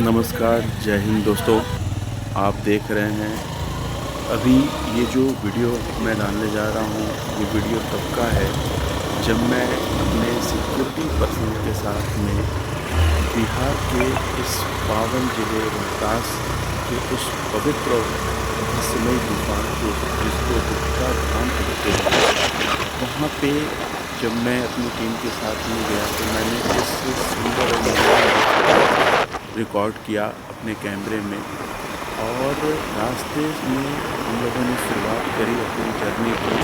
नमस्कार, जय हिंद दोस्तों। आप देख रहे हैं अभी ये जो वीडियो मैं डालने जा रहा हूँ, ये वीडियो तब का है जब मैं अपने सिक्योरिटी पर्सनल के साथ में बिहार के इस पावन ज़िले रोहतास के उस पवित्र और रहस्यमय गुफा जो जिसको गुप्ता धाम कहते हैं, वहाँ पे जब मैं अपनी टीम के साथ में गया तो मैंने इस सुंदर और मनोरम रिकॉर्ड किया अपने कैमरे में। और रास्ते में हम लोगों ने शुरुआत करी अपनी जर्नी की,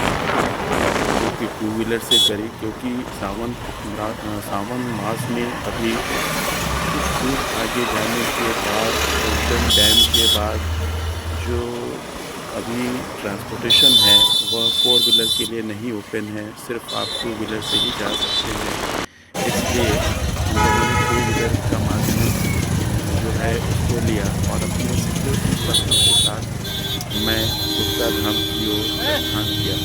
जो कि टू व्हीलर से करी, क्योंकि सावन मास में अभी कुछ दूर आगे जाने के बाद उज्जैन डैम के बाद जो अभी ट्रांसपोर्टेशन है वह फोर व्हीलर के लिए नहीं ओपन है, सिर्फ आप टू व्हीलर से ही जा सकते हैं। इसलिए हम लोगों ने टू व्हीलर का माध्यम जो है उसको लिया और अपने सिक्योरिटी पर्सनल के साथ मैं गुप्ता धाम की ओर प्रस्थान किया।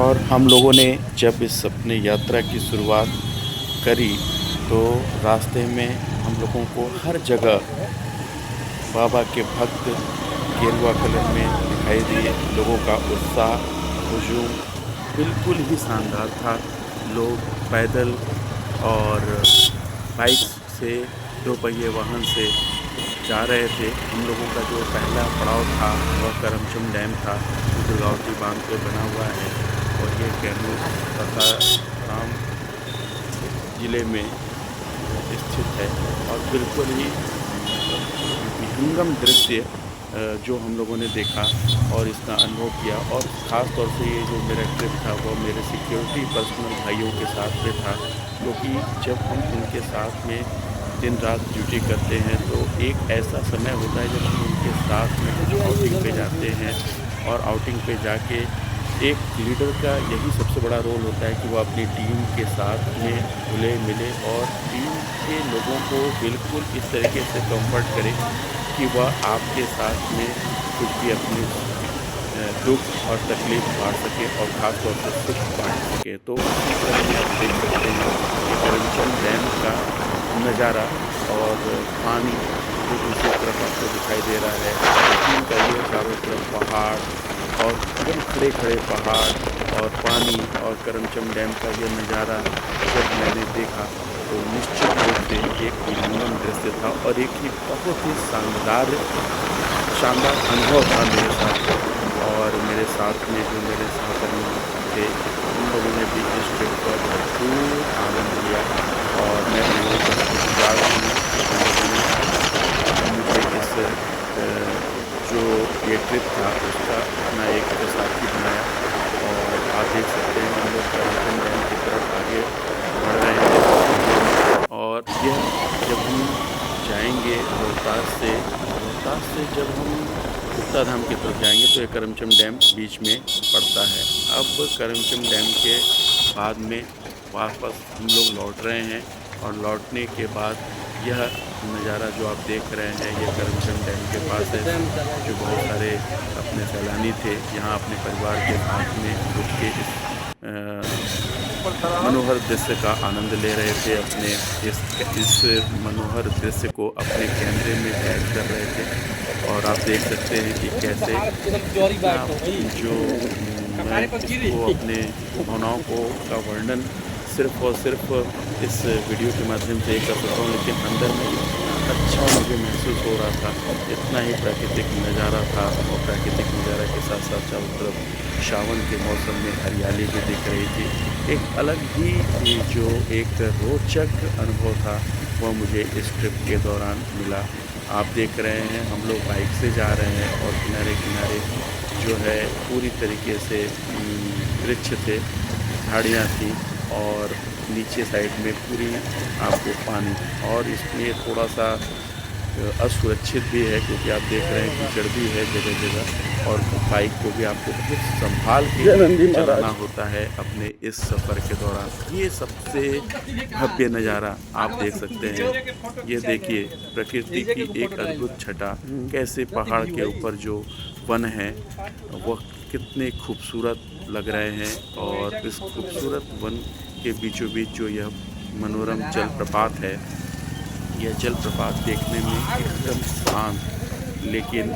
और हम लोगों ने जब इस अपने यात्रा की शुरुआत करी तो रास्ते में हम लोगों को हर जगह बाबा के भक्त गेरुआ कलर में दिखाई दिए। लोगों का उत्साह, हुजूम बिल्कुल ही शानदार था। लोग पैदल और बाइक से, दो पहिए वाहन से जा रहे थे। हम लोगों का जो पहला पड़ाव था वह करमचम डैम था, जो दुर्गावती बांध पे बना हुआ है और ये कैमूर तथा राम ज़िले में स्थित है। और बिल्कुल ही विहंगम दृश्य जो हम लोगों ने देखा और इसका अनुभव किया। और ख़ास तौर से ये जो मेरा ट्रिप था वो मेरे सिक्योरिटी पर्सनल भाइयों के साथ में था, क्योंकि जब हम उनके साथ में दिन रात ड्यूटी करते हैं तो एक ऐसा समय होता है जब हम उनके साथ में आउटिंग पे जाते हैं। और आउटिंग पे जाके एक लीडर का यही सबसे बड़ा रोल होता है कि वो अपनी टीम के साथ में घुले मिले और टीम के लोगों को बिल्कुल इस तरीके से कंफर्ट करे कि वह आपके साथ में कुछ भी अपनी दुख और तकलीफ़ बांट सके और ख़ास तौर पर सुख बांट सके। तो इसी तरह से आप देख सकते हैं कि करमचम डैम का नज़ारा और पानी जो दूसरी तरफ आपको दिखाई दे रहा है, झील का ये चारों तरफ पहाड़ और एकदम खड़े खड़े पहाड़ और पानी और करमचम डैम का ये नज़ारा जब मैंने देखा तो निश्चित रूप से एक विहंगम दृश्य था और एक ही बहुत ही शानदार अनुभव था मेरे साथ। और मेरे साथ में जो मेरे सहकर्मी थे उन लोगों ने भी इस ट्रिप का भरपूर आनंद लिया। और मैं उन लोगों का शुक्रगुजार हूँ कि मुझे इस जो ये ट्रिप था उसका अपना एक साथी बनाया। और आप देख सकते हैं हम लोग करमचम डैम की तरफ आगे बढ़ रहे हैं। और यह जब हम जाएंगे रोहतास से जब हम गुप्ता धाम की तरफ जाएंगे तो ये करमचम डैम बीच में पड़ता है। अब करमचम डैम के बाद में वापस हम लोग लौट रहे हैं और लौटने के बाद यह नज़ारा जो आप देख रहे हैं ये करमचम डैम के पास है, जो बहुत सारे अपने सैलानी थे यहाँ अपने परिवार के साथ में रुक के इस मनोहर दृश्य का आनंद ले रहे थे। अपने इस मनोहर दृश्य को अपने कैमरे में कैद कर रहे थे। और आप देख सकते हैं कि कैसे जो मैं इसको अपने भावनाओं का वर्णन सिर्फ और सिर्फ इस वीडियो के माध्यम से कर सकता हूँ, लेकिन अंदर में इतना अच्छा मुझे महसूस हो रहा था, इतना ही प्राकृतिक नज़ारा था। और प्राकृतिक नज़ारा के साथ साथ चारों तरफ सावन के मौसम में हरियाली भी दिख रही थी। एक अलग ही जो एक रोचक अनुभव था वह मुझे इस ट्रिप के दौरान मिला। आप देख रहे हैं हम लोग बाइक से जा रहे हैं और किनारे किनारे जो है पूरी तरीके से वृक्ष थे, झाड़ियाँ थी और नीचे साइड में पूरी आपको पानी। और इसमें थोड़ा सा असुरक्षित भी है क्योंकि आप देख रहे हैं कीचड़ भी है जगह जगह। और बाइक को भी आपको बहुत संभाल के चलाना होता है अपने इस सफ़र के दौरान। ये सबसे भव्य नज़ारा आप देख सकते हैं। ये देखिए प्रकृति की एक अद्भुत छटा, कैसे पहाड़ के ऊपर जो वन है वह कितने खूबसूरत लग रहे हैं। और इस खूबसूरत वन के बीचों बीच जो यह मनोरम जलप्रपात है, यह जलप्रपात देखने में एकदम शांत लेकिन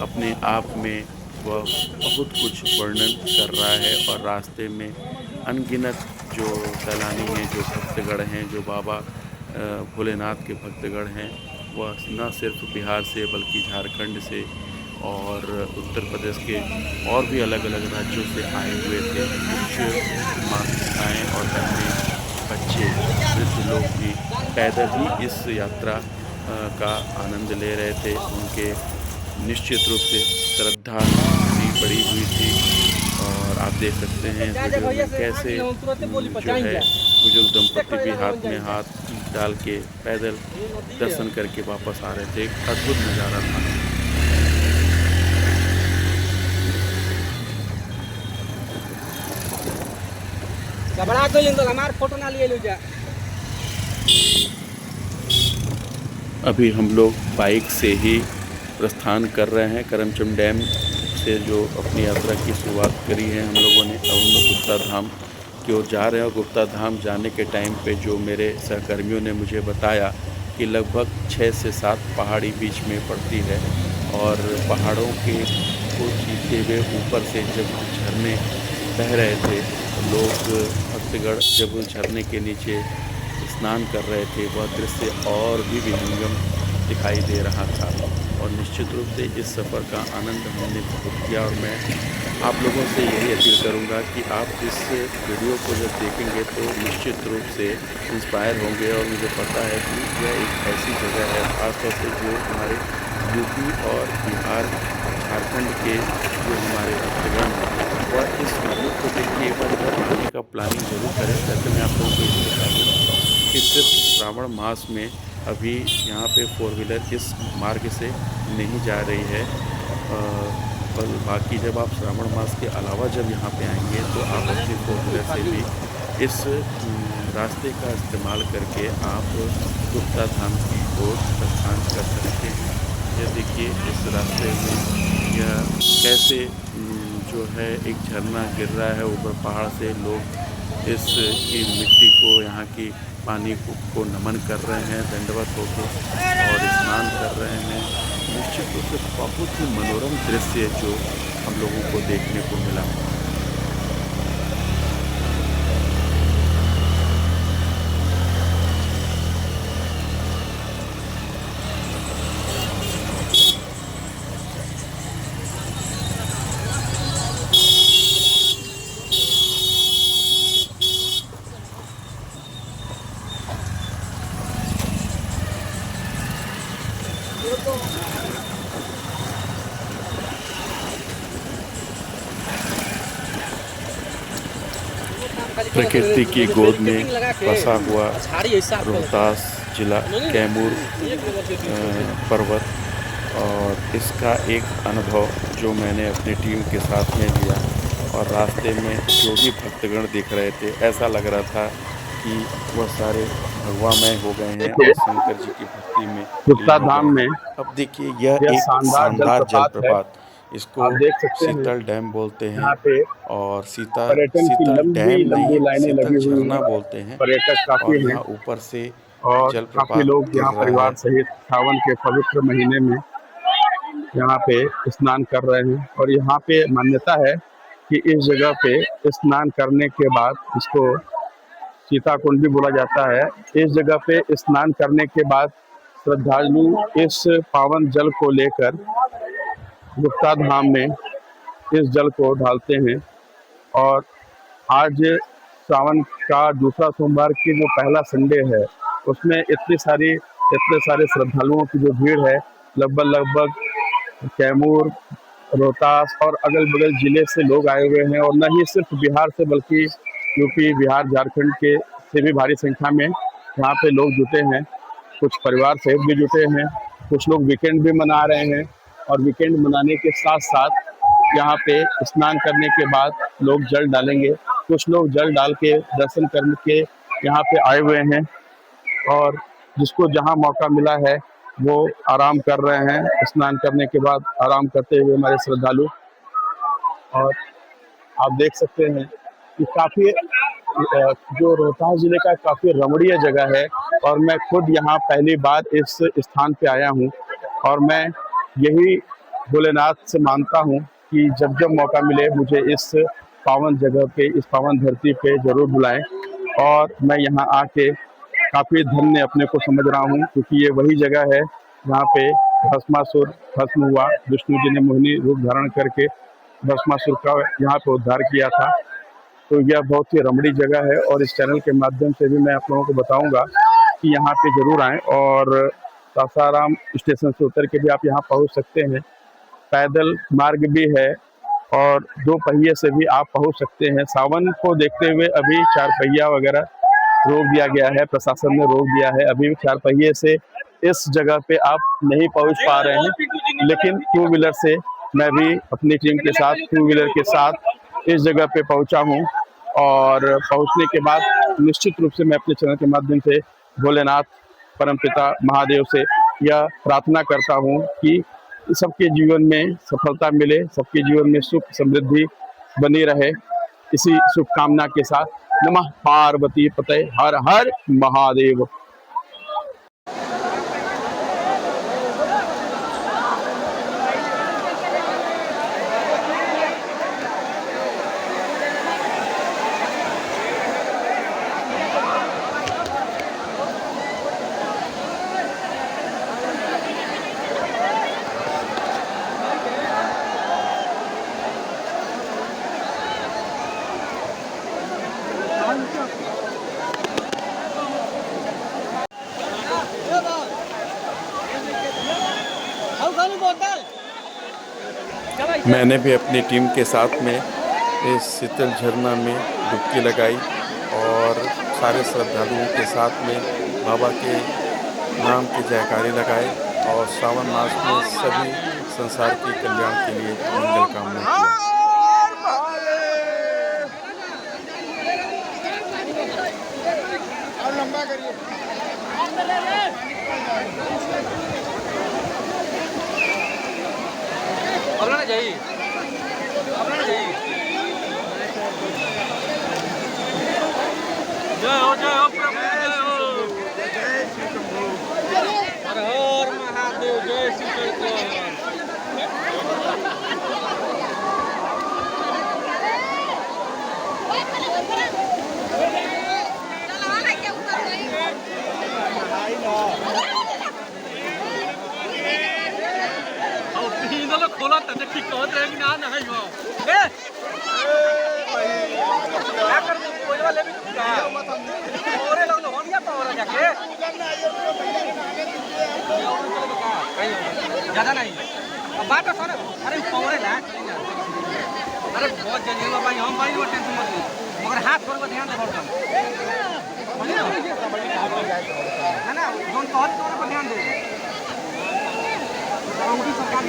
अपने आप में वह बहुत कुछ वर्णन कर रहा है। और रास्ते में अनगिनत जो सैलानी हैं, जो भक्तगण हैं, जो बाबा भोलेनाथ के भक्तगण हैं, वह न सिर्फ बिहार से बल्कि झारखंड से और उत्तर प्रदेश के और भी अलग अलग राज्यों से आए हुए थे। कुछ माताएँ और बहनें, बच्चे, वृद्ध लोग भी पैदल ही इस यात्रा का आनंद ले रहे थे। उनके निश्चित रूप से श्रद्धा भी बढ़ी हुई थी। और आप देख सकते हैं इस वीडियो में कैसे जो है बुजुर्ग दंपति भी हाथ में हाथ डाल के पैदल दर्शन करके वापस आ रहे थे। एक अद्भुत नज़ारा था। घबरा गई तो हमारे फोटो ना लिए लो जा। अभी हम लोग बाइक से ही प्रस्थान कर रहे हैं करमचम डैम से, जो अपनी यात्रा की शुरुआत करी है हम लोगों ने। अब हम लोग गुप्ता धाम की ओर जा रहे हैं। और गुप्ता धाम जाने के टाइम पे जो मेरे सहकर्मियों ने मुझे बताया कि लगभग 6 से 7 पहाड़ी बीच में पड़ती है। और पहाड़ों के को चीरते हुए ऊपर से जब झरने बह रहे थे, लोग भक्तगण जब उस झरने के नीचे स्नान कर रहे थे, वह दृश्य और भी विहंगम दिखाई दे रहा था। और निश्चित रूप से इस सफ़र का आनंद हमने बहुत किया। और मैं आप लोगों से यही अपील करूंगा कि आप इस वीडियो को जब देखेंगे तो निश्चित रूप से इंस्पायर होंगे। और मुझे पता है कि यह एक ऐसी जगह है, ख़ासतौर से जो हमारे यूपी और बिहार, झारखंड के जो हमारे भक्तगण हैं, वह इस वीडियो को देख के एक बार इधर आने का प्लानिंग ज़रूर करें। वैसे मैं आप लोगों को ये बता दूँ कि सिर्फ श्रावण मास में अभी यहाँ पे 4 व्हीलर इस मार्ग से नहीं जा रही है। पर बाकी जब आप श्रावण मास के अलावा जब यहाँ पे आएंगे तो आप अपनी 4 व्हीलर से भी इस रास्ते का इस्तेमाल करके आप गुप्ता धाम की ओर प्रस्थान कर सकते हैं। यह देखिए इस रास्ते में यह कैसे जो है एक झरना गिर रहा है ऊपर पहाड़ से। लोग इस की मिट्टी को, यहाँ की पानी को नमन कर रहे हैं दंडवत होकर और स्नान कर रहे हैं। निश्चित रूप से बहुत ही मनोरम दृश्य जो हम लोगों को देखने को मिला। प्रकृति की गोद में बसा हुआ रोहतास जिला कैमूर पर्वत, और इसका एक अनुभव जो मैंने अपनी टीम के साथ में लिया। और रास्ते में जो भी भक्तगण दिख रहे थे, ऐसा लग रहा था कि वह सारे भगवामय हो गए हैं और शंकर जी की भक्ति में गुप्ता लीन हो धाम गए में हैं। अब देखिए यह एक शानदार शानदार जलप्रपात है। जलप्रपात, इसको आप देख सकते हैं शीतल डैम बोलते हैं। यहाँ पे और पर्यटन की शीतल लंबी डैम लंबी नहीं, लाइनें शीतल लगी हुई झरना हैं। बोलते हैं। पर्यटक और काफी हैं यहाँ ऊपर से और काफी जलप्रपात लोग गिर यहाँ रहा परिवार है। सहित सावन के पवित्र महीने में यहाँ पे स्नान कर रहे हैं। और यहाँ पे मान्यता है कि इस जगह पे स्नान करने के बाद, इसको सीता कुंड भी बोला जाता है, इस जगह पे स्नान करने के बाद श्रद्धालु इस पावन जल को लेकर गुप्ता धाम में इस जल को ढालते हैं। और आज सावन का दूसरा सोमवार की जो पहला संडे है, उसमें इतने सारे श्रद्धालुओं की जो भीड़ है, लगभग कैमूर, रोहतास और अगल बगल जिले से लोग आए हुए हैं। और न ही सिर्फ बिहार से बल्कि यूपी, बिहार, झारखंड के से भी भारी संख्या में यहाँ पे लोग जुटे हैं। कुछ परिवार सहित भी जुटे हैं, कुछ लोग वीकेंड भी मना रहे हैं। और वीकेंड मनाने के साथ साथ यहाँ पे स्नान करने के बाद लोग जल डालेंगे। कुछ लोग जल डाल के दर्शन करने के यहाँ पे आए हुए हैं। और जिसको जहाँ मौका मिला है वो आराम कर रहे हैं। स्नान करने के बाद आराम करते हुए हमारे श्रद्धालु। और आप देख सकते हैं कि काफ़ी जो रोहतास ज़िले का काफ़ी रमणीय जगह है और मैं खुद यहाँ पहली बार इस स्थान पे आया हूँ। और मैं यही भोलेनाथ से मांगता हूँ कि जब जब मौका मिले मुझे इस पावन जगह पे, इस पावन धरती पे ज़रूर बुलाएं। और मैं यहाँ आके काफ़ी धन्य अपने को समझ रहा हूँ, क्योंकि ये वही जगह है जहाँ पे भस्मासुर भस्म हुआ। विष्णु जी ने मोहिनी रूप धारण करके भस्मासुर का यहाँ पे उद्धार किया था। तो यह बहुत ही रमणीय जगह है और इस चैनल के माध्यम से भी मैं आप लोगों को बताऊंगा कि यहाँ पे ज़रूर आएँ। और सासाराम स्टेशन से उतर के भी आप यहाँ पहुँच सकते हैं। पैदल मार्ग भी है और 2 पहिए से भी आप पहुँच सकते हैं। सावन को देखते हुए अभी 4 पहिया वगैरह रोक दिया गया है, प्रशासन ने रोक दिया है। अभी 4 पहिए से इस जगह पे आप नहीं पहुँच पा रहे हैं, लेकिन 2 व्हीलर से मैं भी अपनी टीम के साथ 2 व्हीलर के साथ इस जगह पे पहुँचा हूँ। और पहुँचने के बाद निश्चित रूप से मैं अपने चैनल के माध्यम से भोलेनाथ परमपिता महादेव से यह प्रार्थना करता हूँ कि सबके जीवन में सफलता मिले, सबके जीवन में सुख समृद्धि बनी रहे। इसी शुभकामना के साथ नमः पार्वती पते हर हर महादेव। मैंने भी अपनी टीम के साथ में इस शीतल झरना में डुबकी लगाई और सारे श्रद्धालुओं के साथ में बाबा के नाम की जयकारे लगाए और सावन मास में सभी संसार के कल्याण के लिए मंगल कामना किया। जय हो प्रभु, जय हो। हर हर महादेव, जय श्री कृष्ण। खोला तो देखी कहत रहे कि ना है हो ए क्या कर दो कोई वाले भी का ओरे लगलो होनिया पावर जाके ज्यादा नहीं अब बात तो सुन। अरे पावर है अरे बहुत जल्दी भाई हम भाई वो टेंशन मत लो मगर हाथ छोड़ के ध्यान दे बहुत है ना जोन कहत तोरे पर ध्यान दे सरकार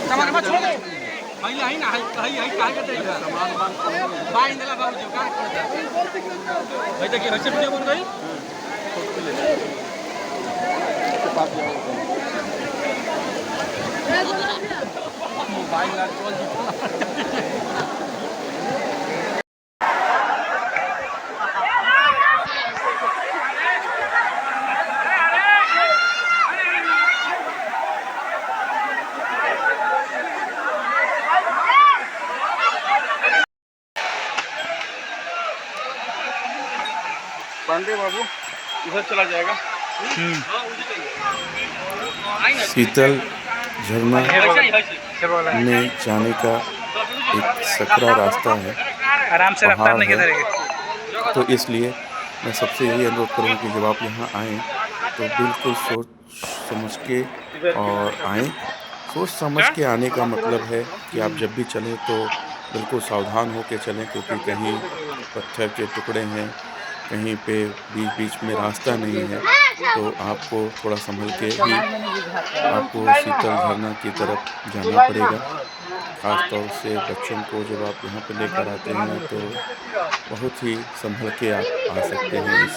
सामान छोड़ दे भैया है ना है काहे के देगा सामान बाई देला बाबू जो का भाई देखिए ऐसे वीडियो बन गई मोबाइल ला कॉल जी पांडे बाबू इधर चला जाएगा। शीतल झरना में जाने का एक सकरा रास्ता है, आराम से रफ्तार नहीं है। तो इसलिए मैं सबसे यही अनुरोध करूँगा कि जब आप यहाँ आएँ तो बिल्कुल सोच समझ के और आएँ। सोच समझ के आने का मतलब है कि आप जब भी चलें तो बिल्कुल सावधान हो के चलें, क्योंकि कहीं पत्थर के टुकड़े हैं, कहीं पे बीच बीच में रास्ता नहीं है। तो आपको थोड़ा संभल के ही आपको शीतल झरना की तरफ जाना पड़ेगा। ख़ास तौर से बच्चों को जब आप यहाँ पे लेकर आते हैं तो बहुत ही संभल के आप आ सकते हैं इस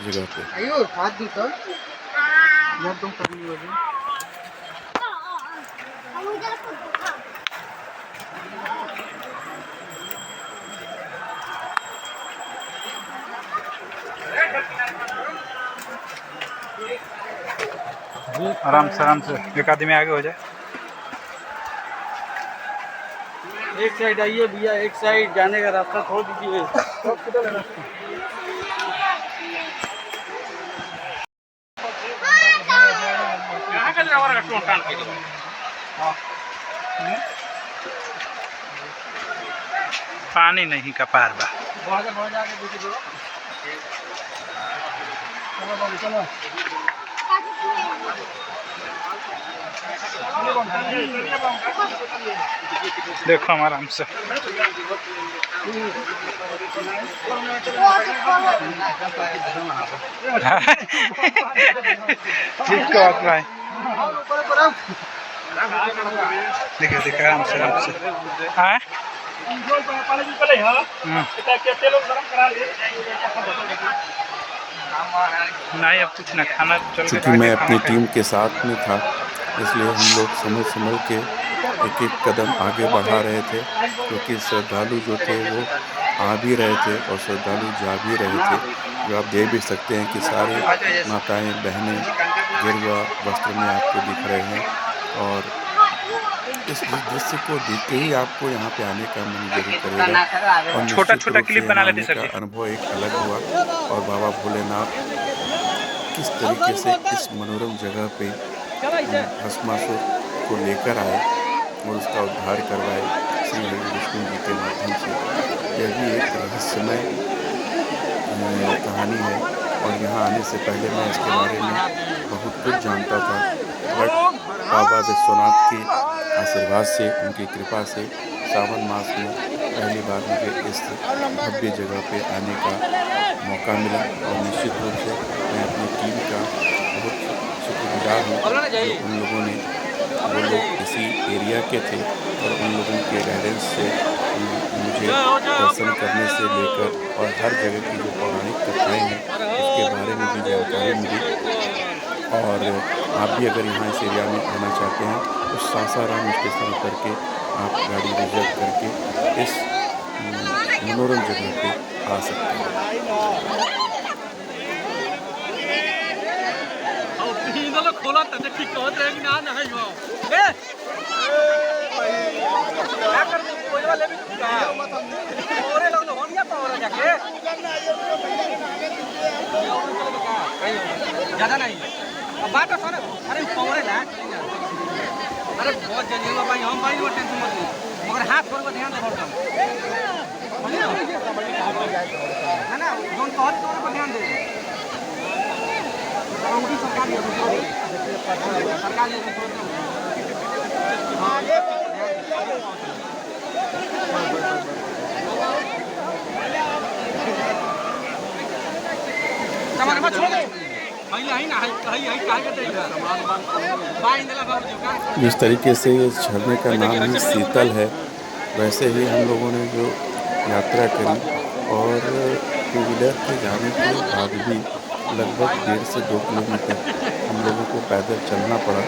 जगह पे। आराम से एक आदमी आगे हो जाए। एक साइड आइए भैया, एक साइड जाने का रास्ता छोड़ दीजिए। पानी नहीं का पार बा। देखो हम आराम से ठीक बात भाई। देखिए देखिए आराम से हाँ नहीं अब कुछ ना खाना चल। चूँकि मैं अपनी टीम के साथ में था इसलिए हम लोग संभल के एक एक कदम आगे बढ़ा रहे थे, क्योंकि श्रद्धालु जो थे वो आ भी रहे थे और श्रद्धालु जा भी रहे थे। जो आप देख भी सकते हैं कि सारे माताएं बहनें गेरुआ वस्त्र में आपको दिख रहे हैं और इस दृश्य को देखते ही आपको यहाँ पे आने का मन जरूर करेगा। और छोटा क्लिप बना लेते सर जी। अनुभव एक अलग हुआ और बाबा भोलेनाथ किस तरीके से इस मनोरम जगह पे भस्मासुर को लेकर आए और उसका उद्धार करवाए श्री हरि विष्णु जी के माध्यम से। यह भी एक रहस्यमय कहानी है और यहाँ आने से पहले मैं इसके बारे में बहुत कुछ जानता था, बट बाबा विश्वनाथ के आशीर्वाद से, उनकी कृपा से सावन मास में पहली बार मुझे इस भव्य जगह पे आने का मौका मिला और निश्चित रूप से मैं अपनी टीम का बहुत शुक्रगुजार हूँ। उन लोगों ने, वो लोग इसी एरिया के थे और उन लोगों के गाइडेंस से मुझे दर्शन करने से लेकर और हर जगह की जो पौराणिक कथाएँ हैं उसके बारे में भी जानकारी मिली। और आप भी अगर यहाँ इस एरिया में आना चाहते हैं तो सासाराम स्टेशन उतर के आप गाड़ी रिजर्व करके इस मनोरम जगह पे आ सकते हैं। खोला तो देखी कहत रहे कि ना नहीं हो क्या कर दो कोई वाले भी का औरे लोग होनिया पावर जाके ज्यादा नहीं अब बात तो सुनो। अरे पावर ना अरे बहुत जल्दी भाई हम भाई वो टेंशन मत लो मगर हाथ छोड़ के ध्यान दे बहुत है ना जोन कहत तो पर ध्यान दे सरकार जिस तरीके से इस झरने का नाम ही शीतल है, वैसे ही हम लोगों ने जो यात्रा करी और टू व्हीलर के जाने के बाद भी लगभग 1.5 से 2 किलोमीटर हम लोगों को पैदल चलना पड़ा,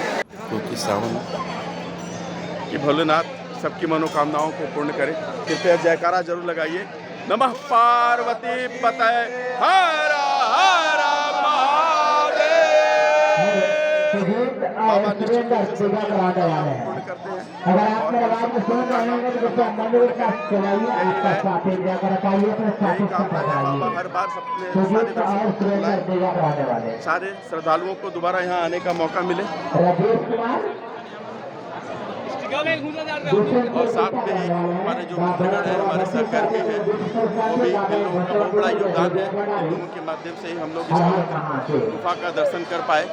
क्योंकि सावन कि भोलेनाथ सबकी मनोकामनाओं को पूर्ण करे। कृपया जयकारा जरूर लगाइए। नमः पार्वती पतये हर हर महादेव। बाबा निश्चित रूप से पूर्ण करते हैं। अगर आप मेरे आवाज में सुन रहे हैं तो कृपया मंदिर का चलाइए, आपका साथी जाकर रखाइए, अपने साथी को पकड़ाइए। हर बार सारे श्रद्धालुओं को दोबारा यहाँ आने का मौका मिले। राजेश कुमार और साथ में ही हमारे जो मित्रगण हैं, हमारे सहकर्मी हैं, वो भी इन लोगों का बहुत बड़ा योगदान है। इन लोगों के माध्यम से ही हम लोग इस पवित्र गुफा का दर्शन कर पाए।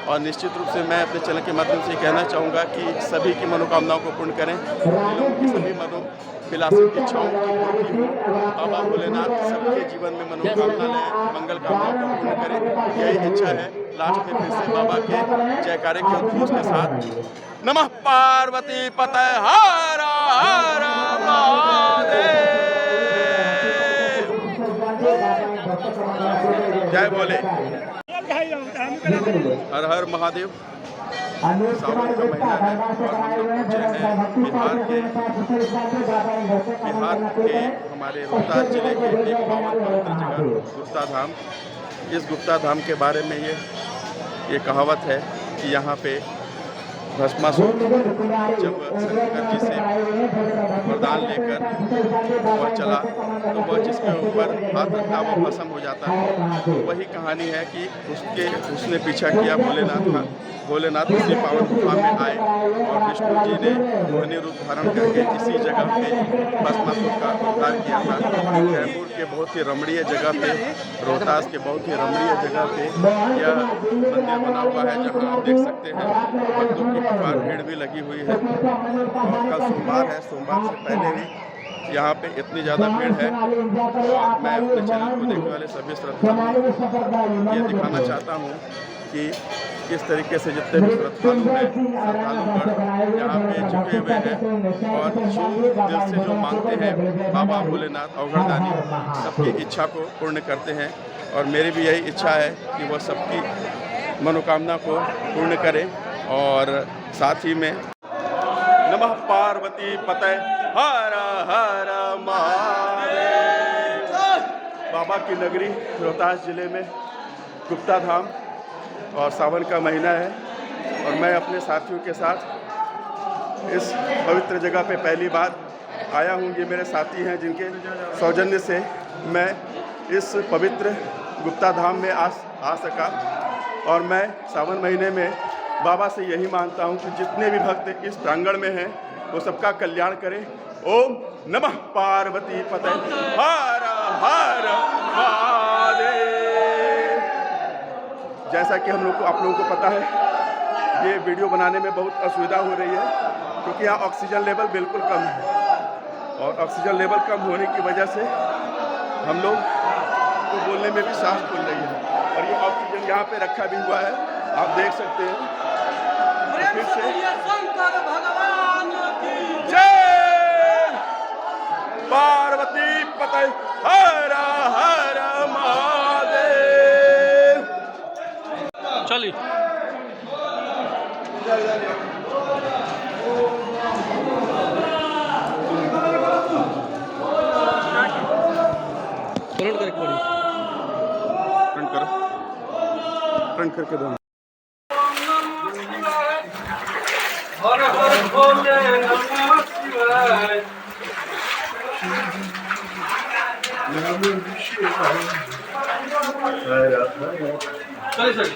और निश्चित रूप से मैं अपने चैनल के माध्यम से कहना चाहूँगा कि सभी की मनोकामनाओं को पूर्ण करें, इन लोगों की सभी मनोभिलाषित इच्छाओं की पूर्ति हो। बाबा भोलेनाथ सबके जीवन में मनोकामना ले, मंगल कामनाओं को पूर्ण करें, यही इच्छा है। लास्ट में फिर से बाबा के जयकारे के उद्घोष के साथ नमः पार्वती पतये हर हर महादेव, जय भोले, हर हर महादेव। सावन का महीना है और हम लोग पहुँचे हैं बिहार के हमारे रोहतास जिले के एक पावन पवित्र जगह गुप्ता धाम। इस गुप्ता धाम के बारे में ये कहावत है कि यहाँ पे भस्मासुर जब शंकर जी से वरदान लेकर वह चला तो वह जिसके ऊपर हाथ रखता वो भस्म हो जाता है। तो वही कहानी है कि उसने पीछा किया भोलेनाथ का। भोलेनाथ इसी पावन गुफा में आए और विष्णु जी ने ध्वनि रूप धारण करके इसी जगह पे भस्मासुर का उद्धार किया था। कैमूर के बहुत ही रमणीय जगह पे, रोहतास के बहुत ही रमणीय जगह पे यह मंदिर बना हुआ है, जहाँ आप देख सकते हैं भक्तों की अपार भीड़ भी लगी हुई है। और कल सोमवार है, सोमवार से पहले भी यहाँ पे इतनी ज़्यादा भीड़ है। और मैं अपने चैनल को देखने वाले सभी श्रद्धालुओं को ये दिखाना चाहता हूँ कि किस तरीके से जितने भी श्रद्धालुगण यहाँ पे झुके हुए हैं और जो दिल से जो मांगते हैं बाबा भोलेनाथ अवघड़दानी सबकी इच्छा को पूर्ण करते हैं। और मेरी भी यही इच्छा है कि वह सबकी मनोकामना को पूर्ण करें। और साथ ही में नमः पार्वती पतये हर हर महादेव। बाबा की नगरी रोहतास जिले में गुप्ता धाम, और सावन का महीना है और मैं अपने साथियों के साथ इस पवित्र जगह पे पहली बार आया हूँ। ये मेरे साथी हैं जिनके सौजन्य से मैं इस पवित्र गुप्ता धाम में आ सका। और मैं सावन महीने में बाबा से यही मांगता हूँ कि जितने भी भक्त इस प्रांगण में हैं वो सबका कल्याण करें। ओम नमः पार्वती पतये हर हर महादेव। जैसा कि आप लोगों को पता है, ये वीडियो बनाने में बहुत असुविधा हो रही है क्योंकि यहाँ ऑक्सीजन लेवल बिल्कुल कम है। और ऑक्सीजन लेवल कम होने की वजह से हम लोग को बोलने में भी सांस फूल रही है। और ये ऑक्सीजन यहाँ पे रखा भी हुआ है, आप देख सकते हैं। फिर से जय पार्वती पतये हर हर महादेव। चलिए फ्रंट करके पड़ी, फ्रंट करो, फ्रंट करके दो। हर हर भोले नमः शिवाय। चलिए चलिए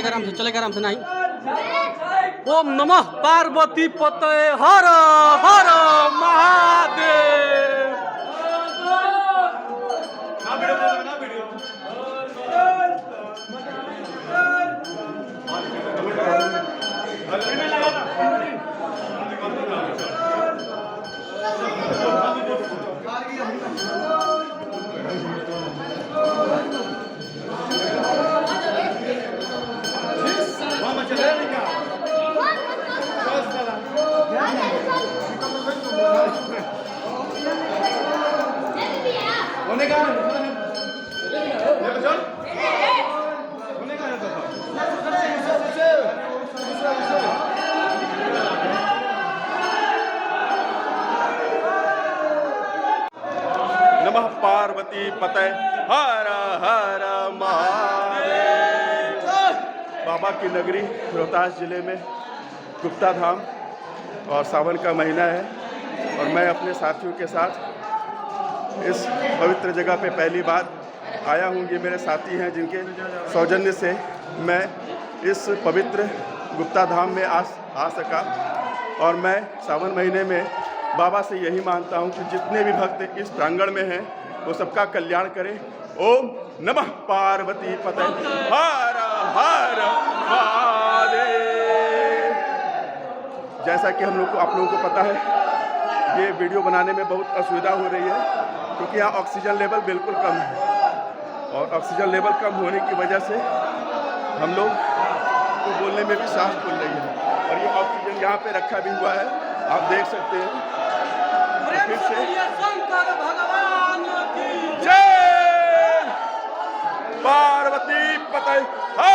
चलेगा आराम से नहीं। ओम नमः पार्वती पतये हर हर महादेव। नमः पार्वती पतये हर हर महादेव। बाबा की नगरी रोहतास जिले में गुप्ता धाम और सावन का महीना है और मैं अपने साथियों के साथ इस पवित्र जगह पे पहली बार आया हूँ। ये मेरे साथी हैं जिनके सौजन्य से मैं इस पवित्र गुप्ता धाम में आ सका और मैं सावन महीने में बाबा से यही मानता हूँ कि जितने भी भक्त इस प्रांगण में हैं वो सबका कल्याण करें। ओम नमः पार्वती पतये हर हर महादेव। जैसा कि हम लोग को आप लोगों को पता है ये वीडियो बनाने में बहुत असुविधा हो रही है क्योंकि यहाँ ऑक्सीजन लेवल बिल्कुल कम है और ऑक्सीजन लेवल कम होने की वजह से हम लोग को बोलने में भी सांस फूल रही है और ये ऑक्सीजन यहाँ पे रखा भी हुआ है, आप देख सकते हैं। फिर से शंकर भगवान की जय पार्वती पतये हर